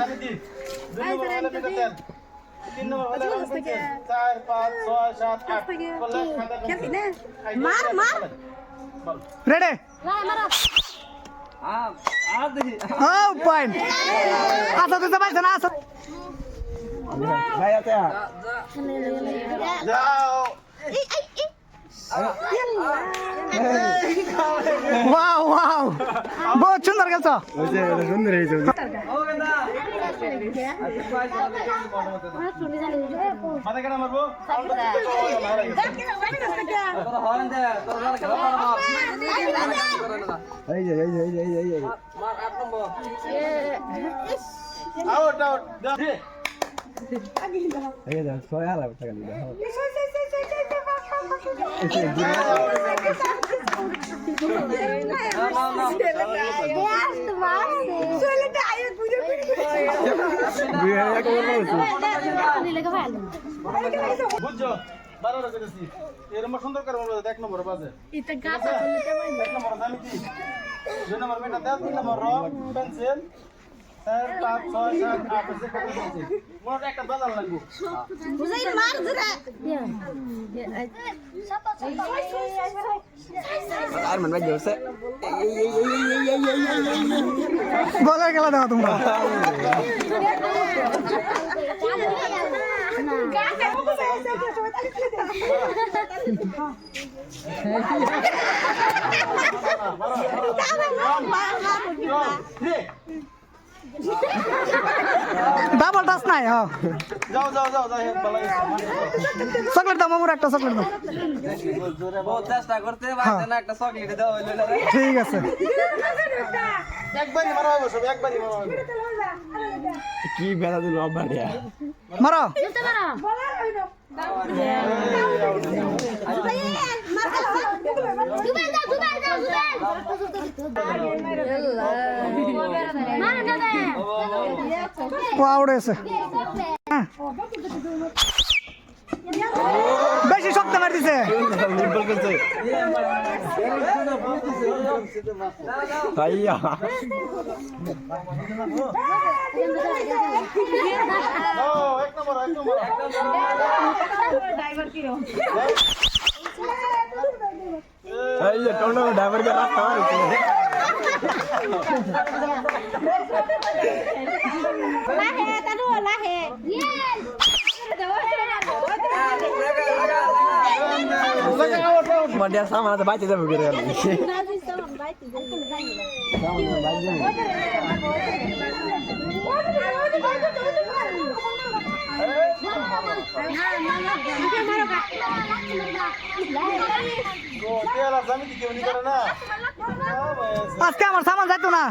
জামিতি 2 নম্বর হলে মিটার দেন 3 নম্বর হলে 4 5 6 7 8 বলে খাতা মার রেডি ও পয়েন্ট আসো তো ভাই জানা আসো ভাই আছে যাও ওয়াও ওয়াও বহুত সুন্দর খেলছো সুন্দর হয়েছে মাথা কেন মারবো এই যে আউট আউট এই যে 6000 টাকা দিলে বুঝছো 12 টাকা দিছি এরকম সুন্দর করে বলবো 1 নম্বর বাজে এটা গাছা করতে পারি 1 নম্বর জামিতি 2 নম্বর মেটা দাও 3 নম্বর রং পেন্সিল 4 5 6 7 8 এসে কত দিছি মোট একটা বাজার লাগবে বুঝাই মার জরা আর মন ভাই জোরছে বলার খেলা দাও তোমরা ডাবল টাচ নাই হ্যাঁ যাও যাও যাও যাও বলাই চকলেট দাও মামুর একটা চকলেট দাও বহুত চেষ্টা করতে পারছে না একটা চকলেট দেওয়া হইলো না ঠিক আছে একবারই মারা হবে সব একবারই মারা হবে কি বেলা দিল বাড়িয়া মারো চলতে পারো দুবাই দাও মার না দে ও আউড়েছে বেশি শক্ত মার দিছে ভাইয়া ও এক নম্বর এই যে টোনো ড্রাইভার কে রাস্তা মারছে লাহে তানু লাহে মাডিয়া সামান আছে বাইতে যাবে করে তেলা জামিতি কেউ নি করে না আজকে আমার সামান যাইতো না